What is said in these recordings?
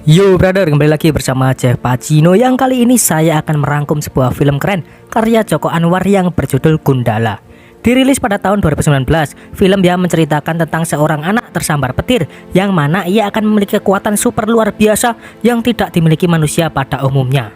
Yo brother, kembali lagi bersama Jeff Pacino yang kali ini saya akan merangkum sebuah film keren karya Joko Anwar yang berjudul Gundala. Dirilis pada tahun 2019, film yang menceritakan tentang seorang anak tersambar petir yang mana ia akan memiliki kekuatan super luar biasa yang tidak dimiliki manusia pada umumnya.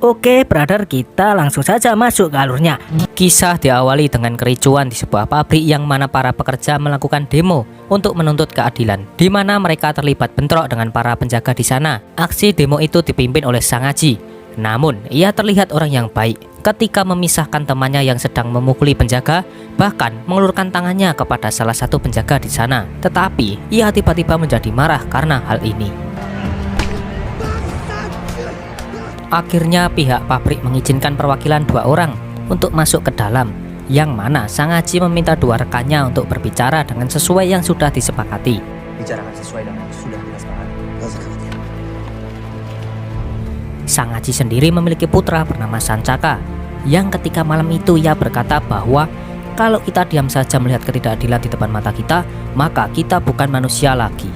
Oke brother, kita langsung saja masuk ke alurnya. Kisah diawali dengan kericuan di sebuah pabrik yang mana para pekerja melakukan demo untuk menuntut keadilan, di mana mereka terlibat bentrok dengan para penjaga di sana. Aksi demo itu dipimpin oleh Sang Haji. Namun, ia terlihat orang yang baik ketika memisahkan temannya yang sedang memukuli penjaga, bahkan mengelurkan tangannya kepada salah satu penjaga di sana. Tetapi, ia tiba-tiba menjadi marah karena hal ini. Akhirnya pihak pabrik mengizinkan perwakilan 2 orang untuk masuk ke dalam, yang mana Sang Haji meminta 2 rekannya untuk berbicara dengan sesuai yang sudah disepakati. Bicarakan sesuai dengan yang sudah disepakati. Sang Haji sendiri memiliki putra bernama Sancaka, yang ketika malam itu ia berkata bahwa kalau kita diam saja melihat ketidakadilan di depan mata kita, maka kita bukan manusia lagi.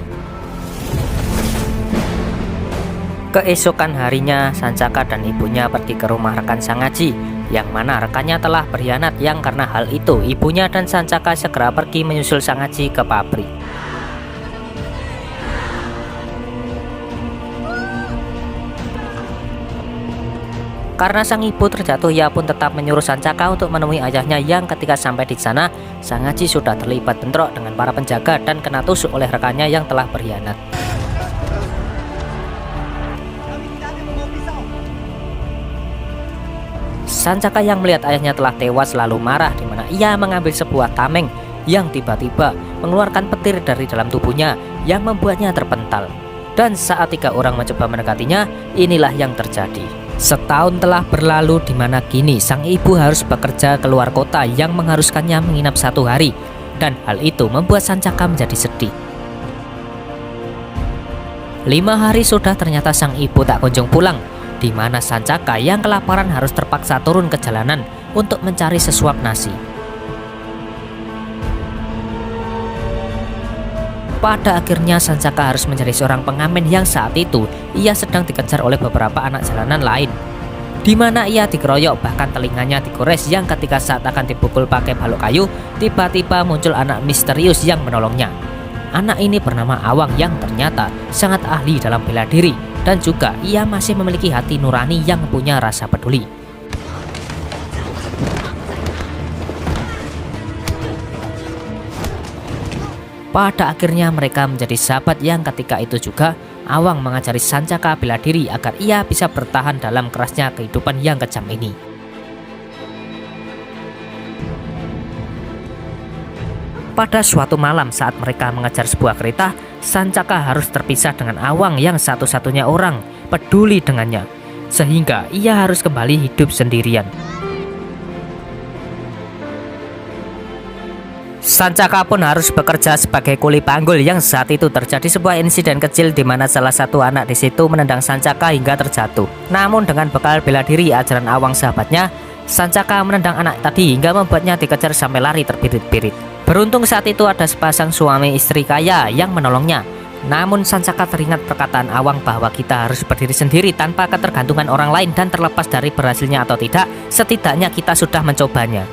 Keesokan harinya, Sancaka dan ibunya pergi ke rumah rekan Sang Haji, yang mana rekannya telah berkhianat, yang karena hal itu ibunya dan Sancaka segera pergi menyusul Sang Haji ke pabrik. Karena sang ibu terjatuh, ia pun tetap menyuruh Sancaka untuk menemui ayahnya, yang ketika sampai di sana, Sang Haji sudah terlibat bentrok dengan para penjaga dan kena tusuk oleh rekannya yang telah berkhianat. Sancaka yang melihat ayahnya telah tewas lalu marah, di mana ia mengambil sebuah tameng yang tiba-tiba mengeluarkan petir dari dalam tubuhnya yang membuatnya terpental. Dan saat 3 orang mencoba mendekatinya, inilah yang terjadi. Setahun telah berlalu, di mana kini sang ibu harus bekerja keluar kota yang mengharuskannya menginap 1 hari, dan hal itu membuat Sancaka menjadi sedih. 5 hari sudah, ternyata sang ibu tak kunjung pulang, di mana Sancaka yang kelaparan harus terpaksa turun ke jalanan untuk mencari sesuap nasi. Pada akhirnya Sancaka harus mencari seorang pengamen yang saat itu ia sedang dikejar oleh beberapa anak jalanan lain, di mana ia dikeroyok, bahkan telinganya digores, yang ketika saat akan dipukul pakai balok kayu, tiba-tiba muncul anak misterius yang menolongnya. Anak ini bernama Awang, yang ternyata sangat ahli dalam bela diri, dan juga ia masih memiliki hati nurani yang punya rasa peduli. Pada akhirnya mereka menjadi sahabat, yang ketika itu juga Awang mengajari Sancaka bela diri agar ia bisa bertahan dalam kerasnya kehidupan yang kejam ini. Pada suatu malam saat mereka mengejar sebuah kereta, Sancaka harus terpisah dengan Awang yang satu-satunya orang peduli dengannya, sehingga ia harus kembali hidup sendirian. Sancaka pun harus bekerja sebagai kuli panggul, yang saat itu terjadi sebuah insiden kecil di mana salah satu anak di situ menendang Sancaka hingga terjatuh. Namun dengan bekal bela diri ajaran Awang sahabatnya, Sancaka menendang anak tadi hingga membuatnya dikejar sampai lari terbirit-birit. Beruntung saat itu ada sepasang suami istri kaya yang menolongnya. Namun Sancaka teringat perkataan Awang bahwa kita harus berdiri sendiri tanpa ketergantungan orang lain, dan terlepas dari berhasilnya atau tidak, setidaknya kita sudah mencobanya.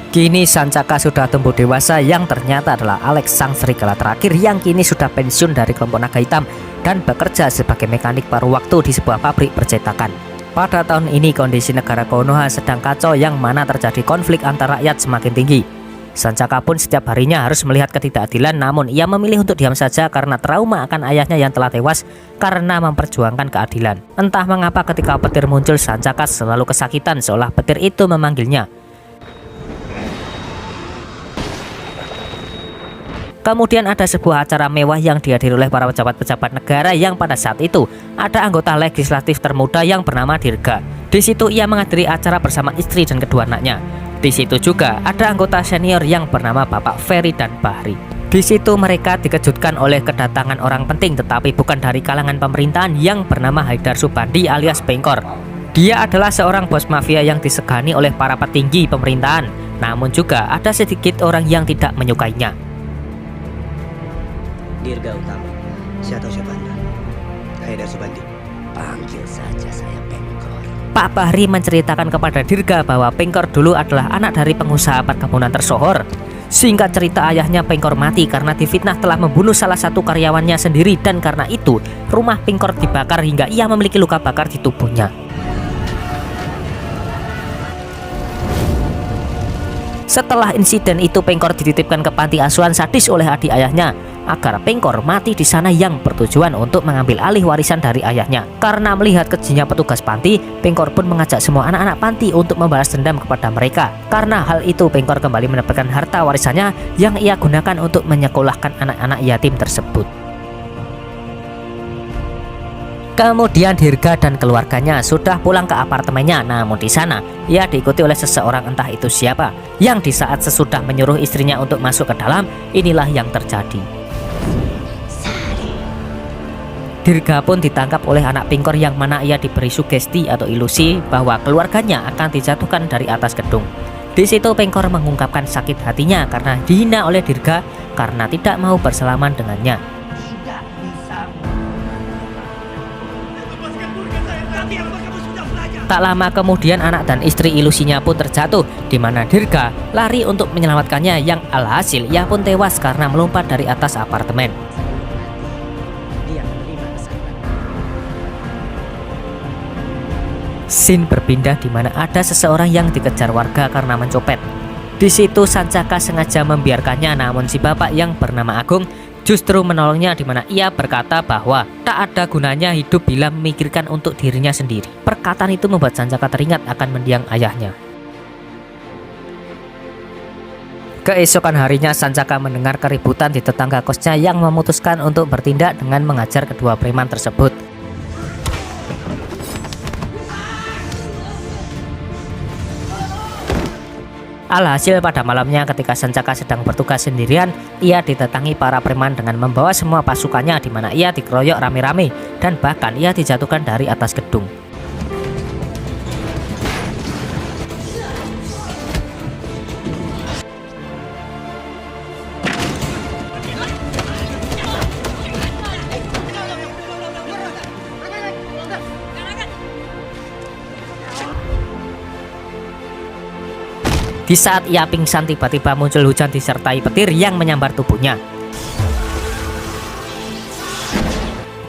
Kini Sancaka sudah tumbuh dewasa, yang ternyata adalah Alex, sang serigala terakhir yang kini sudah pensiun dari kelompok naga hitam dan bekerja sebagai mekanik paruh waktu di sebuah pabrik percetakan. Pada tahun ini kondisi negara Konoha sedang kacau, yang mana terjadi konflik antar rakyat semakin tinggi. Sancaka pun setiap harinya harus melihat ketidakadilan, namun ia memilih untuk diam saja karena trauma akan ayahnya yang telah tewas karena memperjuangkan keadilan. Entah mengapa ketika petir muncul, Sancaka selalu kesakitan seolah petir itu memanggilnya. Kemudian ada sebuah acara mewah yang dihadiri oleh para pejabat-pejabat negara, yang pada saat itu ada anggota legislatif termuda yang bernama Dirga. Di situ ia menghadiri acara bersama istri dan kedua anaknya. Di situ juga ada anggota senior yang bernama Bapak Ferry dan Bahri. Di situ mereka dikejutkan oleh kedatangan orang penting, tetapi bukan dari kalangan pemerintahan, yang bernama Haidar Subandi alias Bengkor. Dia adalah seorang bos mafia yang disegani oleh para petinggi pemerintahan, namun juga ada sedikit orang yang tidak menyukainya. Dirga Utama. Saya tahu siapa Anda. Haidar Subandi. Panggil saja saya Pengkor. Pak Bahri menceritakan kepada Dirga bahwa Pengkor dulu adalah anak dari pengusaha perkebunan tersohor. Singkat cerita, ayahnya Pengkor mati karena difitnah telah membunuh salah satu karyawannya sendiri, dan karena itu rumah Pengkor dibakar hingga ia memiliki luka bakar di tubuhnya. Setelah insiden itu, Pengkor dititipkan ke panti asuhan sadis oleh adik ayahnya agar Pengkor mati di sana, yang bertujuan untuk mengambil alih warisan dari ayahnya. Karena melihat kejinya petugas panti, Pengkor pun mengajak semua anak-anak panti untuk membalas dendam kepada mereka. Karena hal itu, Pengkor kembali mendapatkan harta warisannya yang ia gunakan untuk menyekolahkan anak-anak yatim tersebut. Kemudian Dirga dan keluarganya sudah pulang ke apartemennya, namun di sana ia diikuti oleh seseorang, entah itu siapa, yang di saat sesudah menyuruh istrinya untuk masuk ke dalam, inilah yang terjadi. Dirga pun ditangkap oleh anak Pengkor, yang mana ia diberi sugesti atau ilusi bahwa keluarganya akan dijatuhkan dari atas gedung. Di situ Pengkor mengungkapkan sakit hatinya karena dihina oleh Dirga karena tidak mau bersalaman dengannya. Tak lama kemudian anak dan istri ilusinya pun terjatuh, di mana Dirga lari untuk menyelamatkannya, yang alhasil ia pun tewas karena melompat dari atas apartemen. Dia menerima kesalahan. Scene berpindah di mana ada seseorang yang dikejar warga karena mencopet. Di situ Sancaka sengaja membiarkannya, namun si bapak yang bernama Agung justru menolongnya, di mana ia berkata bahwa tak ada gunanya hidup bila memikirkan untuk dirinya sendiri. Perkataan itu membuat Sancaka teringat akan mendiang ayahnya. Keesokan harinya Sancaka mendengar keributan di tetangga kosnya yang memutuskan untuk bertindak dengan mengajar kedua preman tersebut. Alhasil pada malamnya ketika Sancaka sedang bertugas sendirian, ia didatangi para preman dengan membawa semua pasukannya, di mana ia dikeroyok rame-rame dan bahkan ia dijatuhkan dari atas gedung. Di saat ia pingsan, tiba-tiba muncul hujan disertai petir yang menyambar tubuhnya.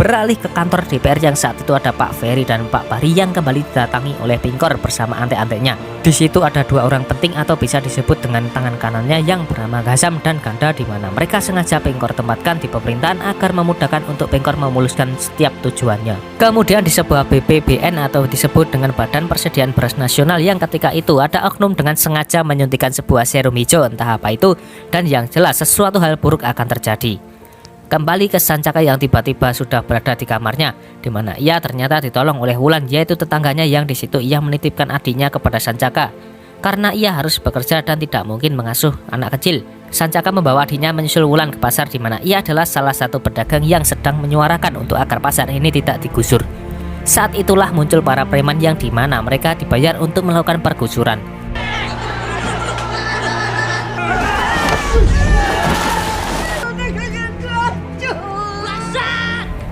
Beralih ke kantor DPR yang saat itu ada Pak Ferry dan Pak Bahri yang kembali didatangi oleh Pengkor bersama ante-antenya. Di situ ada dua orang penting atau bisa disebut dengan tangan kanannya yang bernama Ghazam dan Ganda, di mana mereka sengaja Pengkor tempatkan di pemerintahan agar memudahkan untuk Pengkor memuluskan setiap tujuannya. Kemudian di sebuah BPBN atau disebut dengan Badan Persediaan Beras Nasional, yang ketika itu ada oknum dengan sengaja menyuntikkan sebuah serum hijau, entah apa itu, dan yang jelas sesuatu hal buruk akan terjadi. Kembali ke Sancaka yang tiba-tiba sudah berada di kamarnya, di mana ia ternyata ditolong oleh Wulan, yaitu tetangganya, yang di situ ia menitipkan adiknya kepada Sancaka. Karena ia harus bekerja dan tidak mungkin mengasuh anak kecil, Sancaka membawa adiknya menyusul Wulan ke pasar, di mana ia adalah salah satu pedagang yang sedang menyuarakan untuk agar pasar ini tidak digusur. Saat itulah muncul para preman yang di mana mereka dibayar untuk melakukan pergusuran.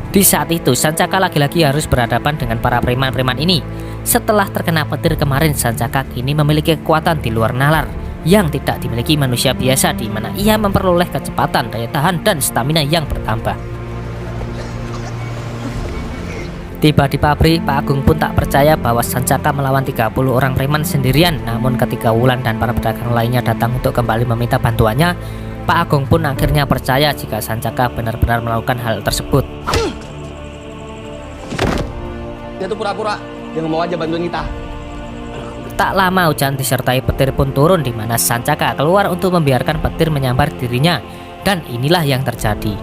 Di saat itu Sancaka lagi-lagi harus berhadapan dengan para preman-preman ini. Setelah terkena petir kemarin, Sancaka kini memiliki kekuatan di luar nalar yang tidak dimiliki manusia biasa, di mana ia memperoleh kecepatan, daya tahan, dan stamina yang bertambah. Tiba di pabrik, Pak Agung pun tak percaya bahwa Sancaka melawan 30 orang preman sendirian. Namun ketika Wulan dan para pedagang lainnya datang untuk kembali meminta bantuannya, Pak Agung pun akhirnya percaya jika Sancaka benar-benar melakukan hal tersebut. Dia tuh pura-pura, dia nggak mau aja bantuin kita. Tak lama hujan disertai petir pun turun, di mana Sancaka keluar untuk membiarkan petir menyambar dirinya, dan inilah yang terjadi.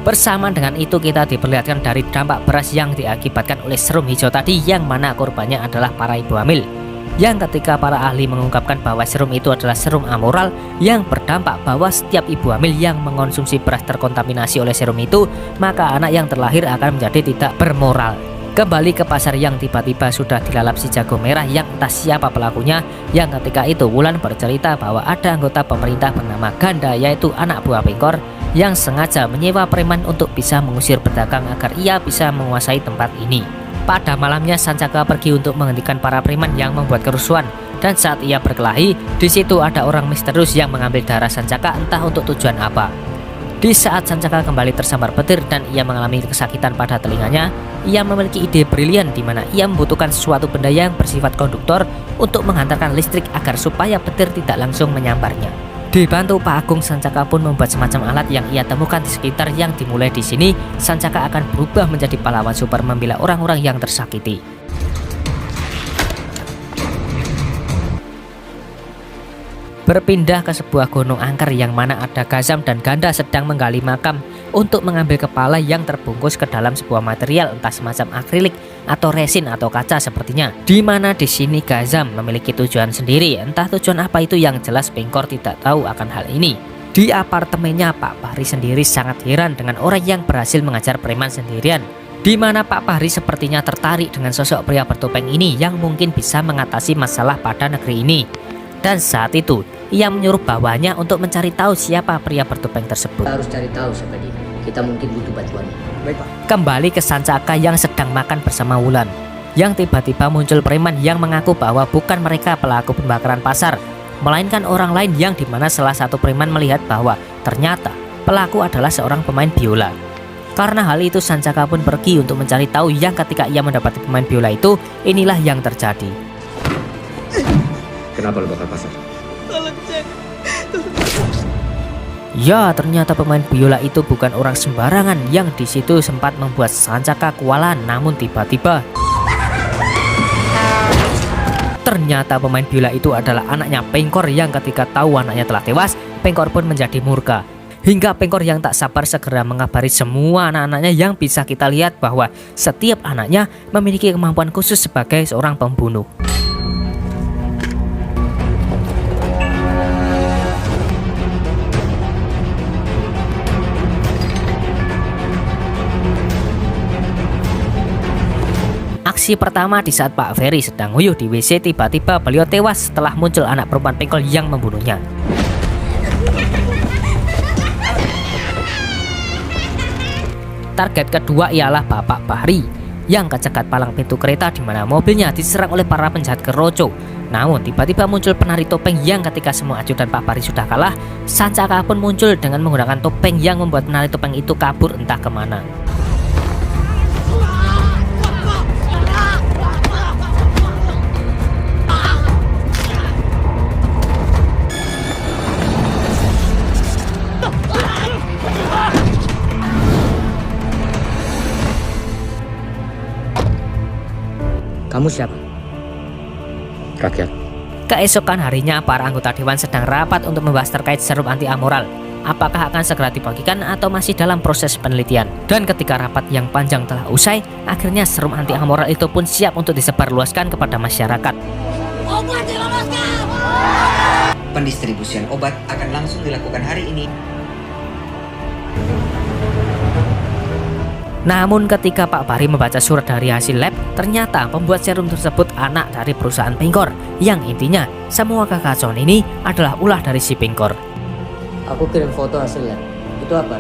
Bersamaan dengan itu kita diperlihatkan dari dampak beras yang diakibatkan oleh serum hijau tadi, yang mana korbannya adalah para ibu hamil. Yang ketika para ahli mengungkapkan bahwa serum itu adalah serum amoral yang berdampak bahwa setiap ibu hamil yang mengonsumsi beras terkontaminasi oleh serum itu, maka anak yang terlahir akan menjadi tidak bermoral. kembali ke pasar yang tiba-tiba sudah dilalap si jago merah yang entah siapa pelakunya, yang ketika itu Wulan bercerita bahwa ada anggota pemerintah bernama Ganda, yaitu anak buah Pengkor, yang sengaja menyewa preman untuk bisa mengusir pedagang agar ia bisa menguasai tempat ini. Pada malamnya Sancaka pergi untuk menghentikan para preman yang membuat kerusuhan, dan saat ia berkelahi, di situ ada orang misterius yang mengambil darah Sancaka entah untuk tujuan apa. Di saat Sancaka kembali tersambar petir dan ia mengalami kesakitan pada telinganya, ia memiliki ide brilian di mana ia membutuhkan suatu benda yang bersifat konduktor untuk menghantarkan listrik agar supaya petir tidak langsung menyambarnya. Dibantu Pak Agung, Sancaka pun membuat semacam alat yang ia temukan di sekitar, yang dimulai di sini Sancaka akan berubah menjadi pahlawan super membela orang-orang yang tersakiti. Berpindah ke sebuah gunung angker yang mana ada Gazam dan Ganda sedang menggali makam untuk mengambil kepala yang terbungkus ke dalam sebuah material entah semacam akrilik atau resin atau kaca sepertinya. Di mana di sini Gazam memiliki tujuan sendiri, entah tujuan apa itu yang jelas Pengkor tidak tahu akan hal ini. Di apartemennya Pak Fahri sendiri sangat heran dengan orang yang berhasil mengajar preman sendirian. Di mana Pak Fahri sepertinya tertarik dengan sosok pria bertopeng ini yang mungkin bisa mengatasi masalah pada negeri ini. Dan saat itu ia menyuruh bawahannya untuk mencari tahu siapa pria bertopeng tersebut. Kita harus cari tahu siapa dia. Kita mungkin butuh bantuannya. Baik, Pak. Kembali ke Sancaka yang sedang makan bersama Wulan, yang tiba-tiba muncul preman yang mengaku bahwa bukan mereka pelaku pembakaran pasar, melainkan orang lain, yang dimana salah satu preman melihat bahwa ternyata pelaku adalah seorang pemain biola. Karena hal itu Sancaka pun pergi untuk mencari tahu, yang ketika ia mendapati pemain biola itu, inilah yang terjadi. Kenapa lo bakar pasar? Ya, ternyata pemain biola itu bukan orang sembarangan yang di situ sempat membuat Sancaka kewalahan. Namun tiba-tiba ternyata pemain biola itu adalah anaknya Pengkor, yang ketika tahu anaknya telah tewas, Pengkor pun menjadi murka. Hingga Pengkor yang tak sabar segera mengabari semua anak-anaknya, yang bisa kita lihat bahwa setiap anaknya memiliki kemampuan khusus sebagai seorang pembunuh. Aksi pertama di saat Pak Ferry sedang nguyuh di WC, tiba-tiba beliau tewas setelah muncul anak perempuan Pengkor yang membunuhnya. Target kedua ialah Bapak Fahri yang kecegat palang pintu kereta di mana mobilnya diserang oleh para penjahat keroco. Namun tiba-tiba muncul penari topeng yang ketika semua ajudan Pak Fahri sudah kalah, Sancaka pun muncul dengan menggunakan topeng yang membuat penari topeng itu kabur entah kemana. Kamu siapa? Rakyat. Keesokan harinya para anggota dewan sedang rapat untuk membahas terkait serum anti amoral. Apakah akan segera dibagikan atau masih dalam proses penelitian? Dan ketika rapat yang panjang telah usai, akhirnya serum anti amoral itu pun siap untuk disebarluaskan kepada masyarakat. Pendistribusian obat akan langsung dilakukan hari ini. Namun ketika Pak Fahri membaca surat dari hasil lab, ternyata pembuat serum tersebut anak dari perusahaan Pengkor, yang intinya semua kekacauan ini adalah ulah dari si Pengkor. Aku kirim foto hasil lab. Itu apa?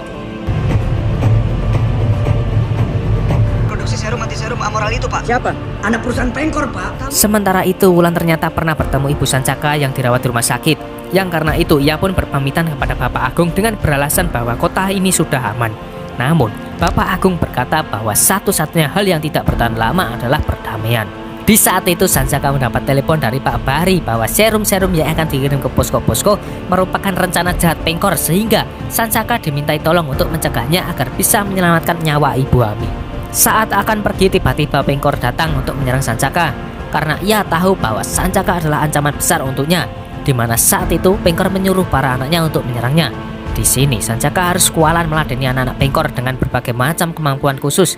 Produksi serum anti serum amoral itu, Pak. Siapa? Anak perusahaan Pengkor, Pak. Sementara itu Wulan ternyata pernah bertemu Ibu Sancaka yang dirawat di rumah sakit, yang karena itu ia pun berpamitan kepada Bapak Agung dengan beralasan bahwa kota ini sudah aman. Namun Bapak Agung berkata bahwa satu-satunya hal yang tidak bertahan lama adalah perdamaian. Di saat itu Sancaka mendapat telepon dari Pak Fahri bahwa serum-serum yang akan dikirim ke posko-posko merupakan rencana jahat Pengkor, sehingga Sancaka dimintai tolong untuk mencegahnya agar bisa menyelamatkan nyawa Ibu Ami. Saat akan pergi, tiba-tiba Pengkor datang untuk menyerang Sancaka karena ia tahu bahwa Sancaka adalah ancaman besar untuknya, di mana saat itu Pengkor menyuruh para anaknya untuk menyerangnya. Di sini Sancaka harus kewalahan meladeni anak-anak Pengkor dengan berbagai macam kemampuan khusus.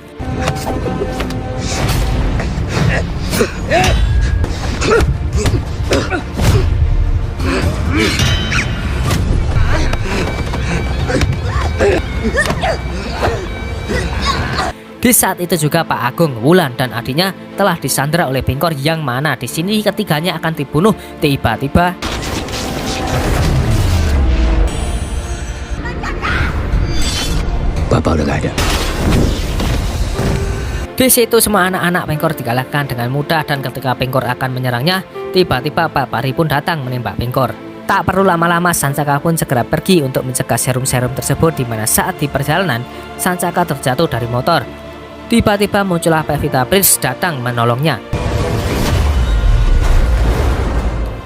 Di saat itu juga Pak Agung, Wulan, dan adiknya telah disandra oleh Pengkor yang mana di sini ketiganya akan dibunuh. Tiba-tiba Bapak udah gak ada. di situ semua anak-anak Pengkor dikalahkan dengan mudah, dan ketika Pengkor akan menyerangnya, tiba-tiba Pak Pari pun datang menembak Pengkor. Tak perlu lama-lama, Sancaka pun segera pergi untuk mencegah serum-serum tersebut, di mana saat di perjalanan Sancaka terjatuh dari motor. Tiba-tiba muncullah Pevita Prince datang menolongnya.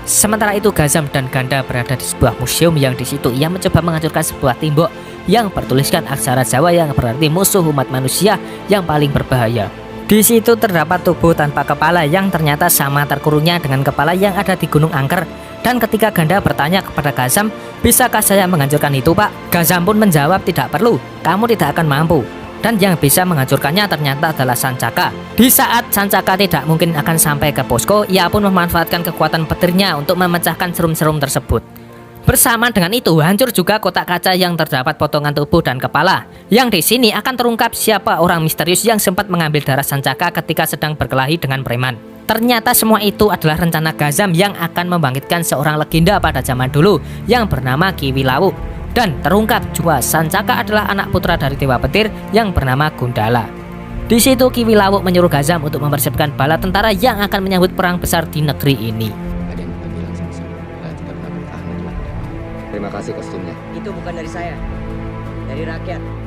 Sementara itu Gazam dan Ganda berada di sebuah museum yang di situ ia mencoba menghancurkan sebuah tembok yang bertuliskan aksara Jawa yang berarti musuh umat manusia yang paling berbahaya. Di situ terdapat tubuh tanpa kepala yang ternyata sama terkurungnya dengan kepala yang ada di Gunung Angker. Dan ketika Ganda bertanya kepada Gazam, "Bisakah saya menghancurkan itu, Pak?" Gazam pun menjawab, "Tidak perlu, kamu tidak akan mampu." Dan yang bisa menghancurkannya ternyata adalah Sancaka. Di saat Sancaka tidak mungkin akan sampai ke posko, ia pun memanfaatkan kekuatan petirnya untuk memecahkan serum-serum tersebut. Bersamaan dengan itu, hancur juga kotak kaca yang terdapat potongan tubuh dan kepala. Yang di sini akan terungkap siapa orang misterius yang sempat mengambil darah Sancaka ketika sedang berkelahi dengan preman. Ternyata semua itu adalah rencana Gazam yang akan membangkitkan seorang legenda pada zaman dulu yang bernama Kiwi Lawu. Dan terungkap juga Sancaka adalah anak putra dari Dewa Petir yang bernama Gundala. Di situ Kiwi Lawu menyuruh Gazam untuk mempersiapkan bala tentara yang akan menyambut perang besar di negeri ini. Ada yang bilang sama saya, kalian tidak pernah bertahan. Terima kasih kostumnya. Itu bukan dari saya, dari rakyat.